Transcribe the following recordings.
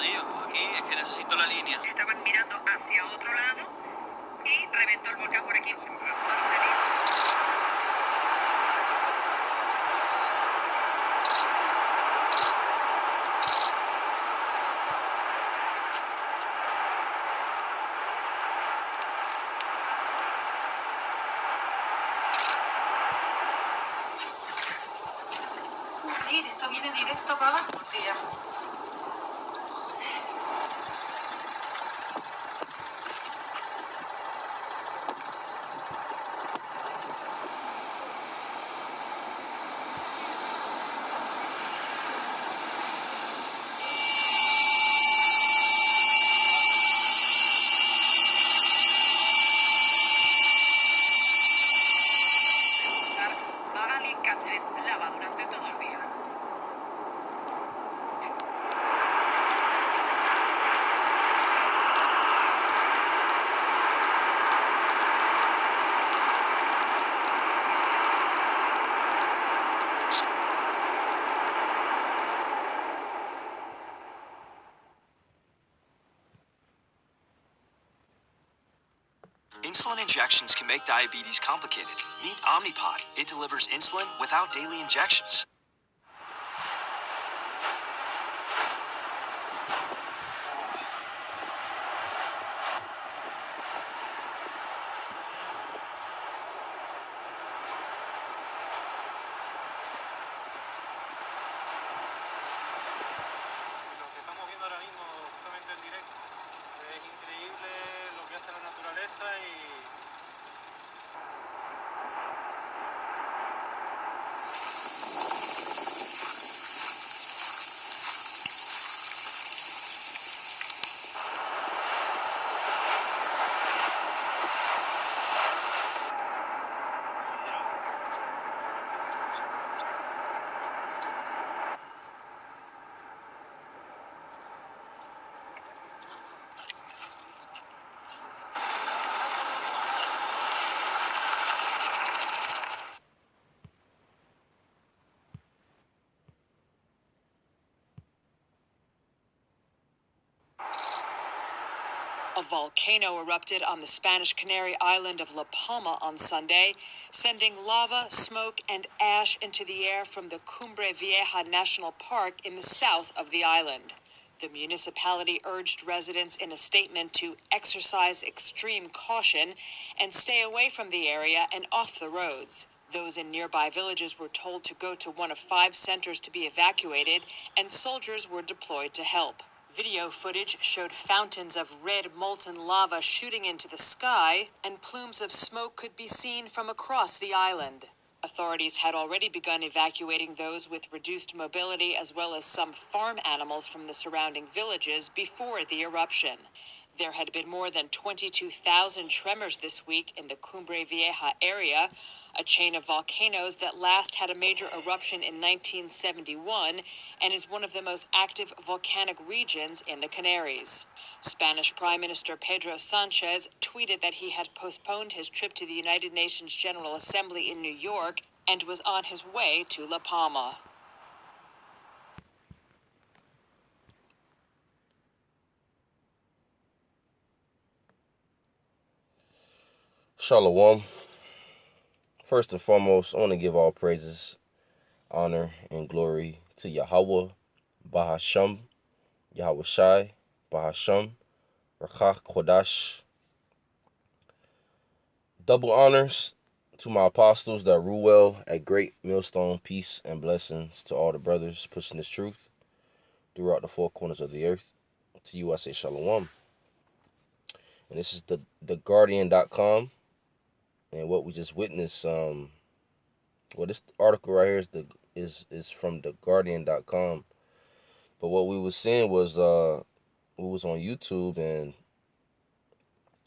tío. Aquí es que necesito la línea. Estaban mirando hacia otro lado y reventó el volcán por aquí. Marcelino. Esto viene directo para abajo, tía. Magali Cáceres lava durante todo el día. Insulin injections can make diabetes complicated. Meet Omnipod. It delivers insulin without daily injections. Lo que estamos viendo ahora mismo, justamente en directo, es increíble lo que hace la naturaleza y... A volcano erupted on the Spanish Canary island of La Palma on Sunday, sending lava, smoke, and ash into the air from the Cumbre Vieja National Park in the south of the island. The municipality urged residents in a statement to exercise extreme caution and stay away from the area and off the roads. Those in nearby villages were told to go to one of 5 centers to be evacuated, and soldiers were deployed to help. Video footage showed fountains of red molten lava shooting into the sky, and plumes of smoke could be seen from across the island. Authorities had already begun evacuating those with reduced mobility as well as some farm animals from the surrounding villages before the eruption. There had been more than 22,000 tremors this week in the Cumbre Vieja area, a chain of volcanoes that last had a major eruption in 1971 and is one of the most active volcanic regions in the Canaries. Spanish Prime Minister Pedro Sanchez tweeted that he had postponed his trip to the United Nations General Assembly in New York and was on his way to La Palma. Shalom. First and foremost, I want to give all praises, honor, and glory to Yahweh, Bahasham, Yahweh Shai, Bahasham, Rakach Kodash. Double honors to my apostles that rule well at Great Millstone. Peace and blessings to all the brothers pushing this truth throughout the 4 corners of the earth. To you I say Shalom. And this is the Guardian.com. And what we just witnessed, well, this article right here is from the Guardian.com. But what we was seeing was we was on YouTube and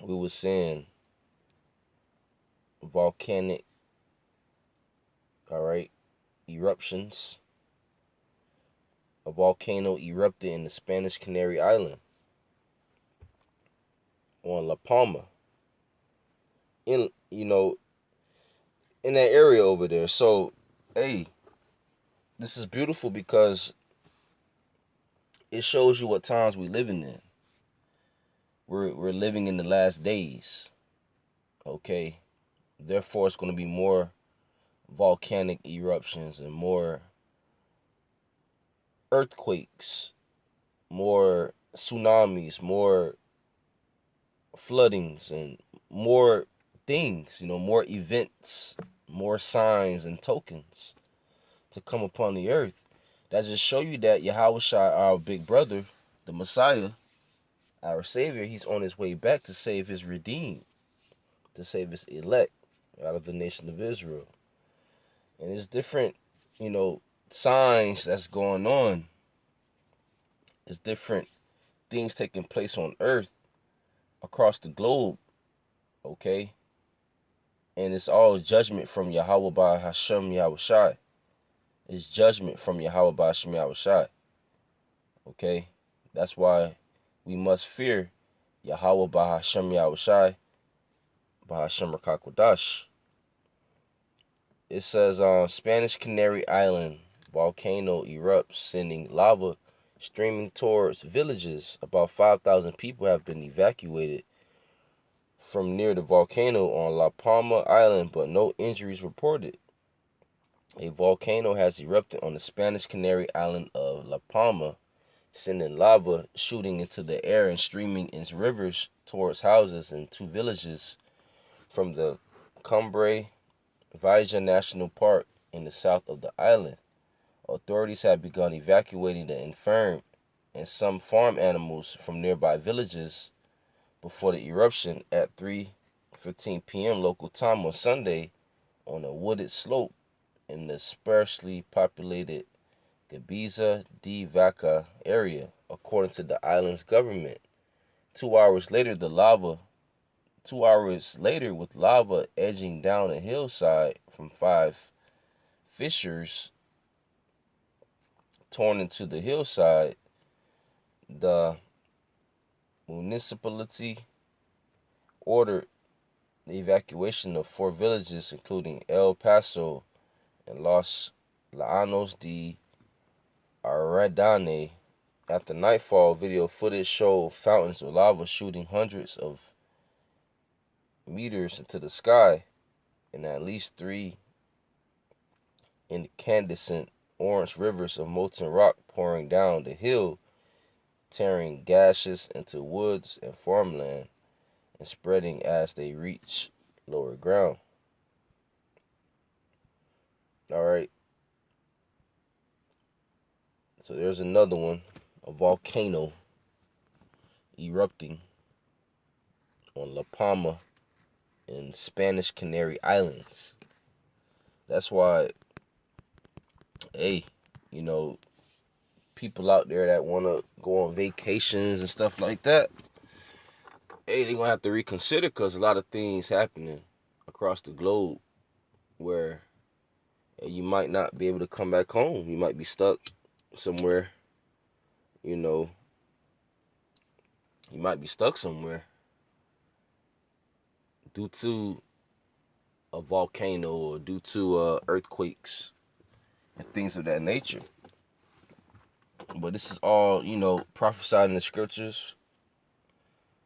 we was seeing volcanic, eruptions. A volcano erupted in the Spanish Canary Island on La Palma. In that area over there. So, hey, this is beautiful because it shows you what times we're living in. We're living in the last days. Okay? Therefore, it's going to be more volcanic eruptions and more earthquakes, more tsunamis, more floodings, and more things, more events, more signs and tokens to come upon the earth. That just show you that Yahweh Shai, our big brother, the Messiah, our Savior, he's on his way back to save his redeemed, to save his elect out of the nation of Israel. And it's different, signs that's going on. It's different things taking place on earth across the globe, okay? And it's all judgment from Yahweh by Hashem Yahweh Shai. It's judgment from Yahweh by Hashem Yahweh Shai. Okay? That's why we must fear Yahweh by Hashem Yahweh Shai, by Hashem Rakakwadash. It says Spanish Canary Island volcano erupts, sending lava streaming towards villages. About 5,000 people have been evacuated from near the volcano on La Palma Island, but no injuries reported. A volcano has erupted on the Spanish Canary Island of La Palma, sending lava shooting into the air and streaming in rivers towards houses and 2 villages from the Cumbre Vieja National Park in the south of the island. Authorities have begun evacuating the infirm and some farm animals from nearby villages before the eruption at 3:15 p.m. local time on Sunday on a wooded slope in the sparsely populated Gabiza de Vaca area, according to the island's government. 2 hours later, with lava edging down a hillside from 5 fissures torn into the hillside, the municipality ordered the evacuation of 4 villages, including El Paso and Los Llanos de Aradane. After nightfall, video footage showed fountains of lava shooting hundreds of meters into the sky, and at least 3 incandescent orange rivers of molten rock pouring down the hill, tearing gashes into woods and farmland and spreading as they reach lower ground. Alright. So there's another one, a volcano erupting on La Palma in Spanish Canary Islands. That's why, hey, people out there that want to go on vacations and stuff like that, hey, they're going to have to reconsider, because a lot of things happening across the globe where you might not be able to come back home. You might be stuck somewhere, you might be stuck somewhere due to a volcano or due to earthquakes and things of that nature. But this is all, prophesied in the scriptures,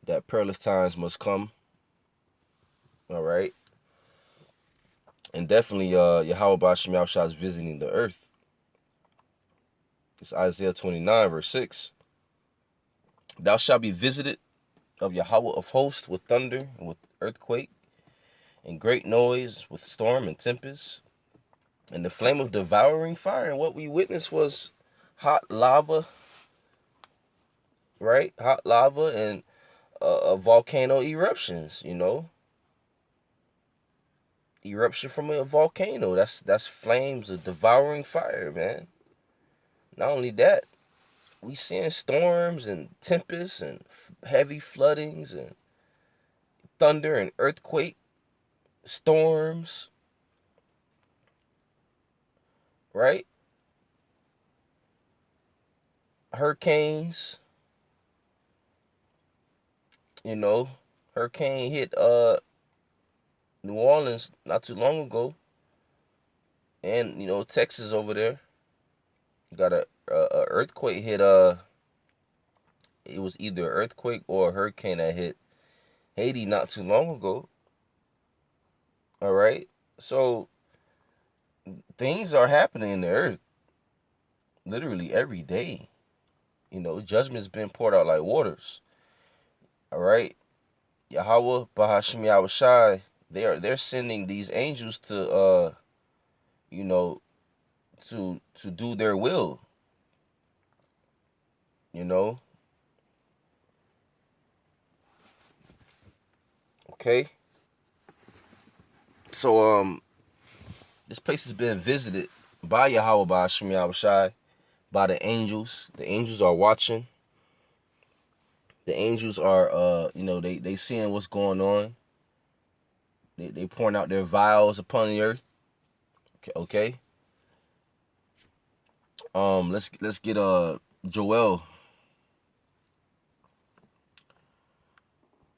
that perilous times must come. All right. And definitely Yahweh B'Shem Yahushua is visiting the earth. It's Isaiah 29 verse 6. Thou shalt be visited of Yahweh of hosts with thunder and with earthquake and great noise, with storm and tempest and the flame of devouring fire. And what we witnessed was hot lava, right? Hot lava and volcano eruptions, Eruption from a volcano. That's flames of devouring fire, man. Not only that, we seeing storms and tempests and heavy floodings and thunder and earthquake, storms, right? Hurricanes. Hurricane hit New Orleans not too long ago, and Texas over there got a earthquake hit was either an earthquake or a hurricane that hit Haiti not too long ago. All right, so things are happening in the earth literally every day. You know, judgment's been poured out like waters. All right, Yahweh Bahashim Yahushai, they're sending these angels to you know, to do their will. You know, okay. So this place has been visited by Yahweh Bahashim Yahushai, by the angels. The angels are watching. The angels are you know, they seeing what's going on. They pouring out their vials upon the earth. Okay. Let's get Joel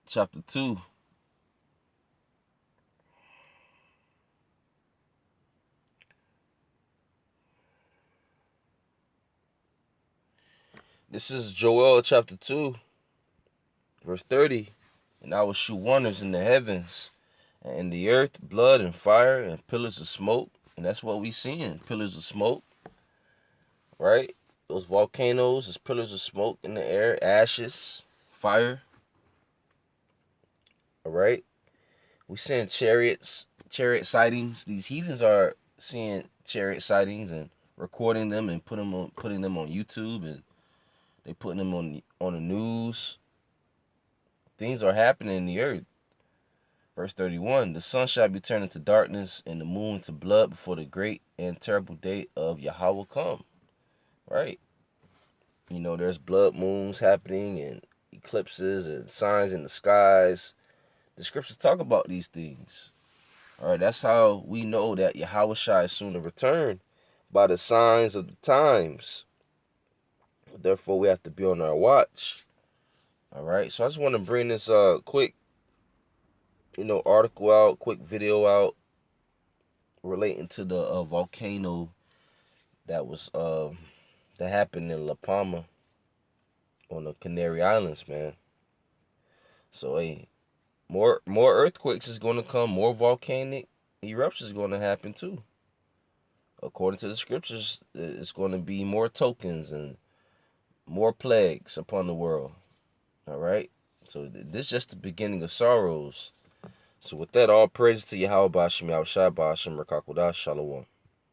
chapter 2. This is Joel chapter 2, verse 30. And I will shoot wonders in the heavens and in the earth, blood and fire and pillars of smoke. And that's what we seeing, pillars of smoke, right? Those volcanoes, there's pillars of smoke in the air, ashes, fire. All right. We seeing chariot sightings. These heathens are seeing chariot sightings and recording them and putting them on YouTube, and they putting them on the news. Things are happening in the earth. Verse 31, the sun shall be turned into darkness and the moon to blood before the great and terrible day of Yahweh come. Right? You know, there's blood moons happening and eclipses and signs in the skies. The scriptures talk about these things. All right, that's how we know that Yahweh Shai is soon to return, by the signs of the times. Therefore, we have to be on our watch. All right, so I just want to bring this quick, you know, article out, quick video out relating to the volcano that was that happened in La Palma on the Canary Islands, man. So hey, more earthquakes is going to come, more volcanic eruptions is going to happen too. According to the scriptures, it's going to be more tokens and more plagues upon the world. All right. So this is just the beginning of sorrows. So with that, all praises to Yahweh Bashim Yahushai Bashim Rakakodah Shalom.